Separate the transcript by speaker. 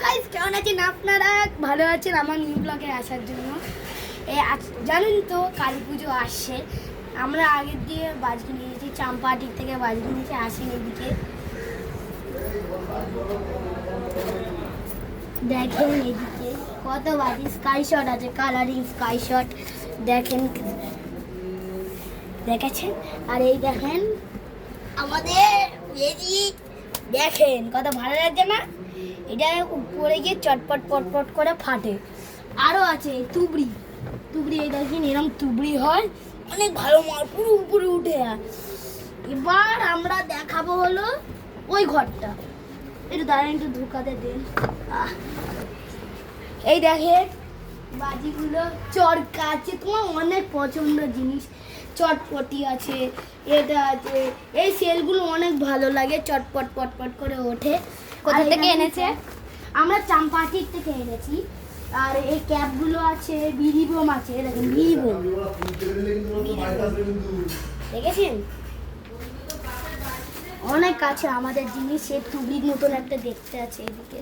Speaker 1: Guys, কেমন আছেন আপনারা? ভালো আছেন আমার নিউ ব্লগে আসার জন্য। জানেন তো কালী পুজো আসছে, আমরা আগের দিয়ে বাজকি নিয়েছি, চাম্পাহাটির থেকে বাজকি নিয়েছি আসেন এদিকে। দেখেন এদিকে কত বাজি স্কাই শট আছে, কালারিং স্কাই শট দেখেন, দেখেছেন? আর এই দেখেন আমাদের বেজি, দেখেন কত ভালো লাগছে না? এটা উপরে গিয়ে চটপট পটপট করে ফাটে। আরও আছে তুবড়ি, তুবড়ি এই দেখেন এরকম তুবড়ি হয়, অনেক ভালো মাল পুরো উপরে উঠে যায়। এবার আমরা দেখাবো হলো ওই ঘরটা, একটু দাঁড়ান, একটু ঢুকাতে দেন। এই দেখেন বাজিগুলো, চরকা আছে, তোমার অনেক পছন্দ জিনিস, চটপটি আছে, এটা আছে, এই সেলগুলো অনেক ভালো লাগে, চটপট পটপট করে ওঠে।
Speaker 2: কোথা থেকে এনেছে?
Speaker 1: আমরা চাম্পাহাটির থেকে এনেছি। আর এই ক্যাপগুলো আছে, বিড়ি বোম আছে, দেখেন বিড়ি বোম দেখেছেন, অনেক কাছে আমাদের জিনিস। সে তুবড়ির মতন একটা দেখতে আছে এদিকে।